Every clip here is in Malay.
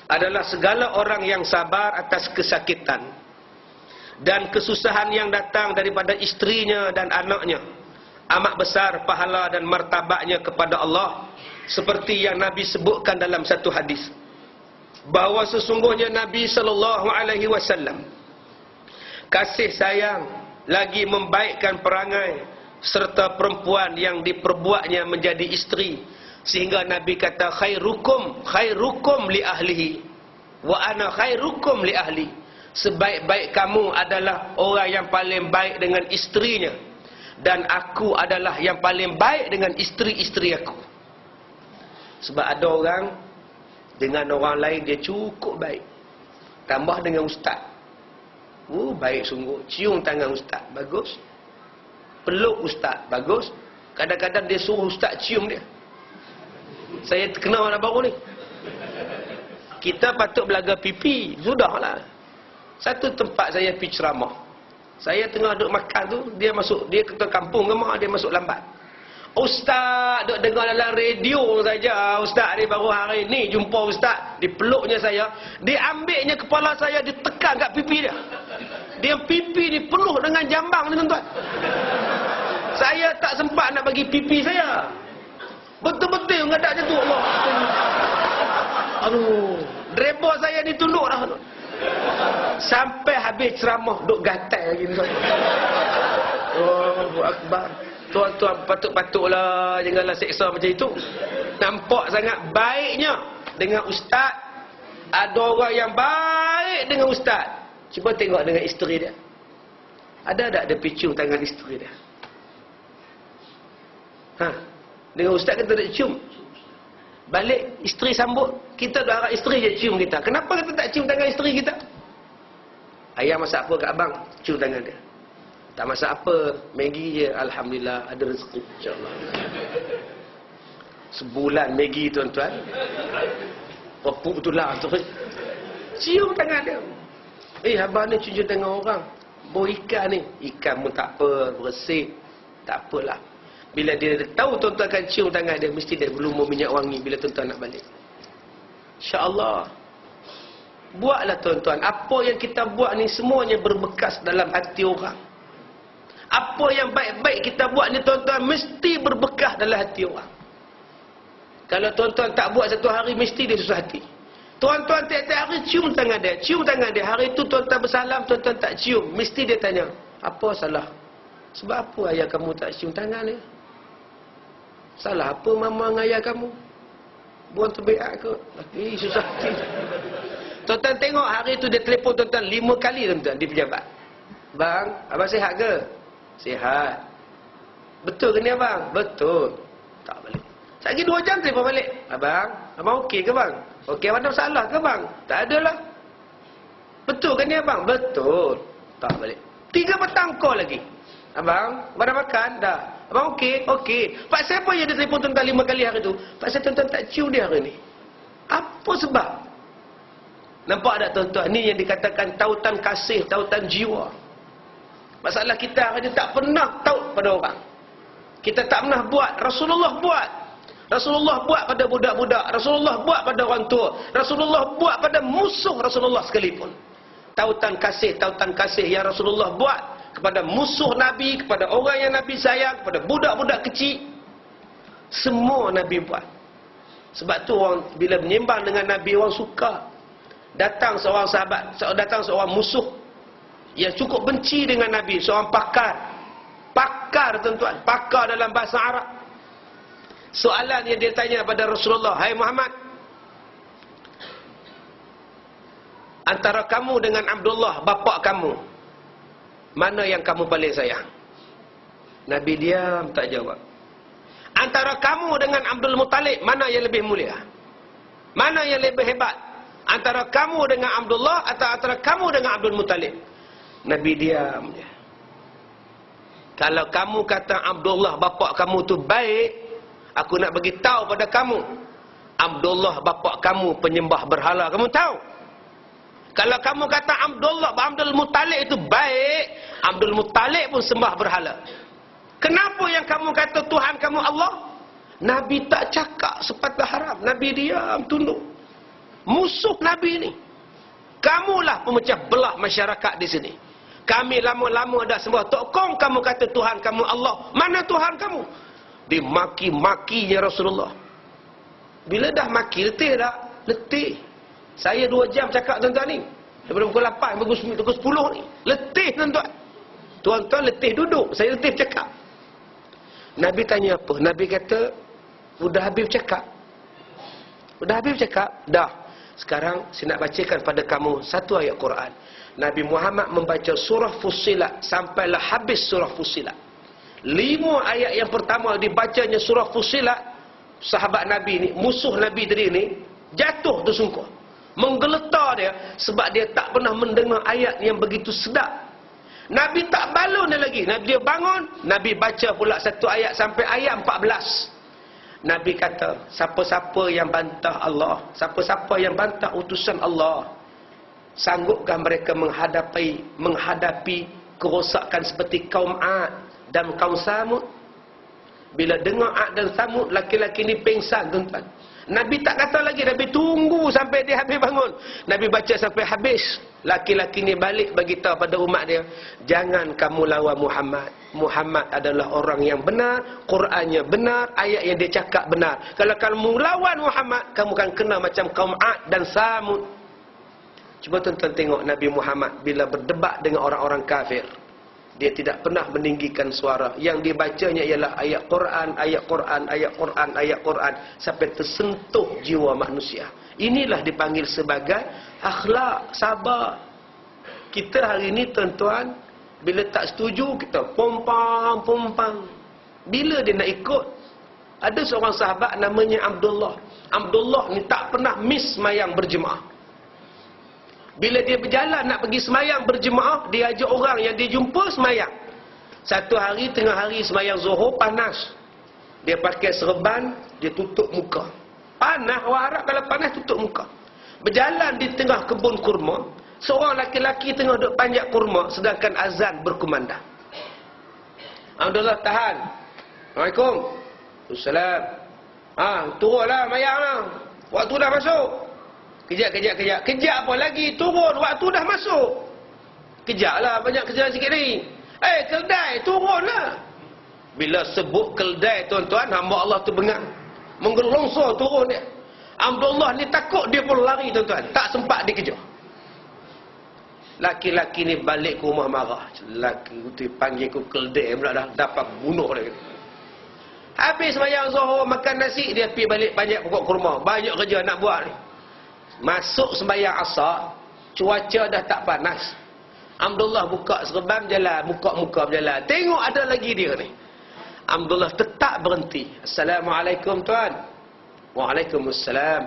adalah segala orang yang sabar atas kesakitan dan kesusahan yang datang daripada istrinya dan anaknya. Amat besar pahala dan martabatnya kepada Allah, seperti yang Nabi sebutkan dalam satu hadis, bahawa sesungguhnya Nabi SAW kasih sayang lagi membaikkan perangai serta perempuan yang diperbuatnya menjadi isteri, sehingga Nabi kata khairukum li ahlihi wa ana khairukum li ahli. Sebaik-baik kamu adalah orang yang paling baik dengan isterinya, dan aku adalah yang paling baik dengan isteri-isteri aku. Sebab ada orang dengan orang lain dia cukup baik, tambah dengan ustaz, baik sungguh. Cium tangan ustaz, bagus. Peluk ustaz, bagus. Kadang-kadang dia suruh ustaz cium dia. Saya kenal orang baru ni, kita patut belaga pipi. Sudahlah. Satu tempat saya pergi ceramah, saya tengah duduk makan tu, dia ke kampung ke mak, dia masuk lambat. Ustaz duk dengar dalam radio saja. Ustaz ni baru hari ni jumpa ustaz. Dipeluknya saya, dia ambilnya kepala saya, ditekan kat pipi dia. Dia pipi ni penuh dengan jambang ni tuan-tuan. Saya tak sempat nak bagi pipi saya. Betul-betul ngadak macam tu. Allah. Aduh, dreba saya ditunduk dah. Sampai habis ceramah duk gatal lagi tuan. Allahu akbar. Tuan-tuan patut-patutlah janganlah seksa macam itu. Nampak sangat baiknya dengan ustaz. Ada orang yang baik dengan ustaz. Cuba tengok dengan isteri dia. Ada tak dia cium tangan isteri dia? Dengan ustaz kita tak cium. Balik isteri sambut, kita dah harap isteri je cium kita. Kenapa kita tak cium tangan isteri kita? Ayah masak apa kat abang? Cium tangan dia. Tak masak apa, Maggi je. Alhamdulillah ada rezeki, insya-Allah. Sebulan Maggi tuan-tuan. Pupuk tu lah tu. Cium tangan dia. Abang ni cium tangan orang. Bawa ikan ni. Ikan pun tak apa, bersih. Tak apalah. Bila dia tahu tuan-tuan akan cium tangan dia, mesti dia berlumur minyak wangi bila tuan-tuan nak balik. InsyaAllah. Buatlah tuan-tuan. Apa yang kita buat ni semuanya berbekas dalam hati orang. Apa yang baik-baik kita buat ni tuan-tuan, mesti berbekas dalam hati orang. Kalau tuan-tuan tak buat satu hari, mesti dia susah hati. Tuan-tuan tiap-tiap hari cium tangan dia. Cium tangan dia. Hari tu tuan-tuan bersalam, tuan-tuan tak cium. Mesti dia tanya, apa salah? Sebab apa ayah kamu tak cium tangan dia? Salah apa mama dengan ayah kamu? Buang terbeak ke? Susah hati. Tuan-tuan tengok hari tu dia telefon tuan-tuan 5 kali tuan-tuan di pejabat. Bang, abang sihat ke? Sihat. Betul ke ni abang? Betul. Tak balik. Lagi 2 jam telefon balik. Abang okey ke bang? Okey, ada masalah ke bang? Tak ada lah. Betul ke ni abang? Betul. Tak balik. 3 petang call lagi. Abang dah makan? Dah. Abang okey? Okey. Pak siapa yang dia telefon tuan-tuan 5 kali hari tu? Pak saya tuan-tuan tak cium dia hari ni. Apa sebab? Nampak tak tuan-tuan? Ni yang dikatakan tautan kasih, tautan jiwa. Masalah kita hari ni tak pernah taut pada orang. Kita tak pernah buat. Rasulullah buat. Rasulullah buat pada budak-budak. Rasulullah buat pada orang tua. Rasulullah buat pada musuh Rasulullah sekalipun. Tautan kasih yang Rasulullah buat kepada musuh Nabi, kepada orang yang Nabi sayang, kepada budak-budak kecil. Semua Nabi buat. Sebab tu orang bila menyembang dengan Nabi, orang suka. Datang seorang sahabat, datang seorang musuh yang cukup benci dengan Nabi, seorang pakar tuan-tuan, pakar dalam bahasa Arab. Soalan yang dia tanya pada Rasulullah, hai Muhammad, antara kamu dengan Abdullah bapa kamu, mana yang kamu paling sayang? Nabi diam tak jawab. Antara kamu dengan Abdul Muttalib, mana yang lebih mulia? Mana yang lebih hebat? Antara kamu dengan Abdullah atau antara kamu dengan Abdul Muttalib? Nabi diam je. Kalau kamu kata Abdullah bapa kamu tu baik, aku nak bagi tahu pada kamu, Abdullah bapa kamu penyembah berhala, kamu tahu? Kalau kamu kata Abdul Muttalib itu baik, Abdul Muttalib pun sembah berhala. Kenapa yang kamu kata Tuhan kamu Allah? Nabi tak cakap sepatah haram. Nabi diam, tunduk. Musuh Nabi ni. Kamulah pemecah belah masyarakat di sini. Kami lama-lama dah semua tokong kamu kata Tuhan kamu Allah. Mana Tuhan kamu? Dimaki-makinya Rasulullah. Bila dah maki, letih tak? Letih. Saya 2 jam cakap tuan-tuan ni. Daripada pukul 8 pukul 10 ni. Letih tuan-tuan. Tuan-tuan letih duduk. Saya letih cakap. Nabi tanya apa? Nabi kata, udah habis cakap? Udah habis cakap? Dah. Sekarang saya nak bacakan pada kamu satu ayat Quran. Nabi Muhammad membaca surah Fussilat sampailah habis surah Fussilat. 5 ayat yang pertama dibacanya surah Fussilat, sahabat Nabi ni, musuh Nabi tadi ni, jatuh tersungkur. Menggeletar dia sebab dia tak pernah mendengar ayat yang begitu sedap. Nabi tak balun dia lagi. Nabi dia bangun, Nabi baca pula satu ayat sampai ayat 14. Nabi kata, siapa-siapa yang bantah Allah, siapa-siapa yang bantah utusan Allah, sanggupkah mereka menghadapi kerosakan seperti kaum Ad dan kaum Samud? Bila dengar Ad dan Samud, laki-laki ni pingsan tuan-tuan. Nabi tak kata lagi, Nabi tunggu sampai dia habis bangun. Nabi baca sampai habis. Laki-laki ni balik bagi tahu pada umat dia, jangan kamu lawan Muhammad. Muhammad adalah orang yang benar, Qurannya benar, ayat yang dia cakap benar. Kalau kamu lawan Muhammad, kamu akan kena macam kaum Ad dan Samud. Cuba tuan-tuan tengok Nabi Muhammad bila berdebat dengan orang-orang kafir. Dia tidak pernah meninggikan suara. Yang dibacanya ialah ayat Quran, ayat Quran, ayat Quran, ayat Quran, sampai tersentuh jiwa manusia. Inilah dipanggil sebagai akhlak, sabar. Kita hari ini tuan-tuan, bila tak setuju, kita pompang. Bila dia nak ikut, ada seorang sahabat namanya Abdullah. Abdullah ni tak pernah miss semayang berjemaah. Bila dia berjalan nak pergi semayang berjemaah, dia ajak orang yang dia jumpa semayang. Satu hari, tengah hari semayang Zuhur, panas. Dia pakai serban, dia tutup muka. Panas, orang Arab kalau panas tutup muka. Berjalan di tengah kebun kurma, seorang laki-laki tengah duduk panjat kurma, sedangkan azan berkumandang. Abdullah tahan. Assalamualaikum. Assalam. Turunlah mayang lah. Waktu dah masuk. Kejap. Kejap apa lagi? Turun, waktu dah masuk. Kejaplah, banyak kerja sikit ni. Keldai, turunlah. Bila sebut keldai tuan-tuan, hamba Allah tu bengang. Menggelongsor turun dia. Abdullah ni takut, dia pun lari tuan-tuan. Tak sempat dikejar. Laki-laki ni balik ke rumah marah. Laki tu panggil ku keldai pula dah. Dapat bunuh dia. Habis sembahyang Zuhur, makan nasi, dia pergi balik panjat pokok kurma. Banyak kerja nak buat ni. Masuk sembahyang Asar, cuaca dah tak panas. Abdullah buka serban berjalan, muka-muka berjalan. Tengok ada lagi dia ni. Abdullah tetap berhenti. Assalamualaikum tuan. Waalaikumsalam.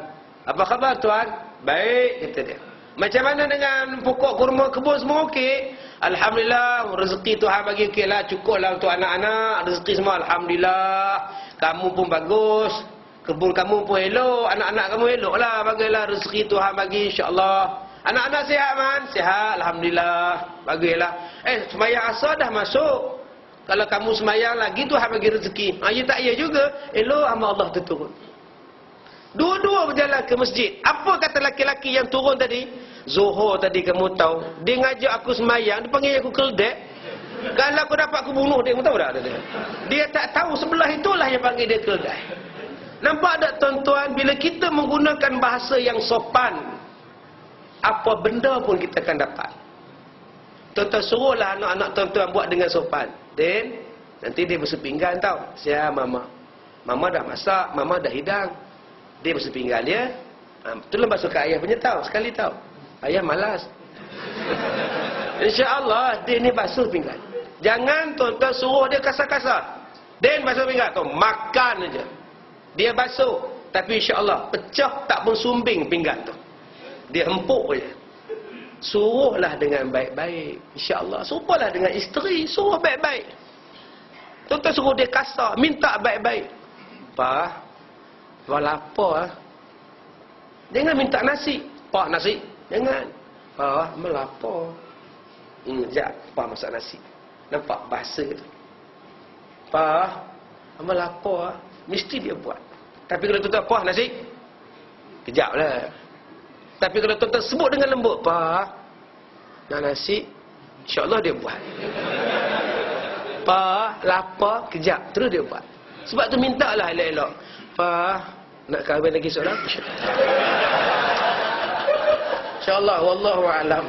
Apa khabar tuan? Baik, kata dia. Macam mana dengan pokok kurma kebun semua okey? Alhamdulillah, rezeki Tuhan bagi okey lah, cukup lah untuk anak-anak, rezeki semua alhamdulillah. Kamu pun bagus, kebun kamu pun elok, anak-anak kamu elok lah, bagilah rezeki Tuhan bagi insya-Allah. Anak-anak sihat man? Sihat alhamdulillah. Bagilah. Sembahyang asar dah masuk. Kalau kamu sembahyang lagi Tuhan bagi rezeki. Ya tak ya juga. Elok hamba Allah turun. Dua-dua berjalan ke masjid. Apa kata laki-laki yang turun tadi? Zuhur tadi kamu tahu. Dia ngajak aku sembahyang, dia panggil aku keldek. Kalau aku dapat aku bunuh dia, kamu tahu tak? Dia tak tahu sebelah itulah yang panggil dia keldek. Nampak tak tuan-tuan, bila kita menggunakan bahasa yang sopan, apa benda pun kita akan dapat. Tuan-tuan suruhlah anak-anak tuan-tuan buat dengan sopan. Dan nanti dia bersepinggan tau. Siap mama. Mama dah masak, mama dah hidang. Dia bersepinggan dia. Itulah basuh kat ayah punya tau. Sekali tau. Ayah malas. InsyaAllah dia ni basuh pinggan. Jangan tuan-tuan suruh dia kasar-kasar. Dan basuh pinggan tu. Makan aja. Dia basuh. Tapi insyaAllah pecah tak pun sumbing pinggan tu. Dia empuk je. Suruhlah dengan baik-baik. InsyaAllah. Suruhlah dengan isteri. Suruh baik-baik. Tuan-tuan suruh dia kasar. Minta baik-baik. Pak, Pak lapar. Jangan minta nasi. Pak nasi. Jangan. Pak melapar. Sekejap. Pak masak nasi. Nampak bahasa tu. Pak melapar. Mesti dia buat. Tapi kalau tuan-tuan, Pak nasi. Kejap lah. Tapi kalau tuan-tuan sebut dengan lembut, "Pa, nak nasi?" InsyaAllah dia buat. "Pa, lapar?" Kejap, terus dia buat. Sebab tu mintalah elok-elok. "Pa, nak kahwin lagi seorang?" InsyaAllah, wallahu a'lam.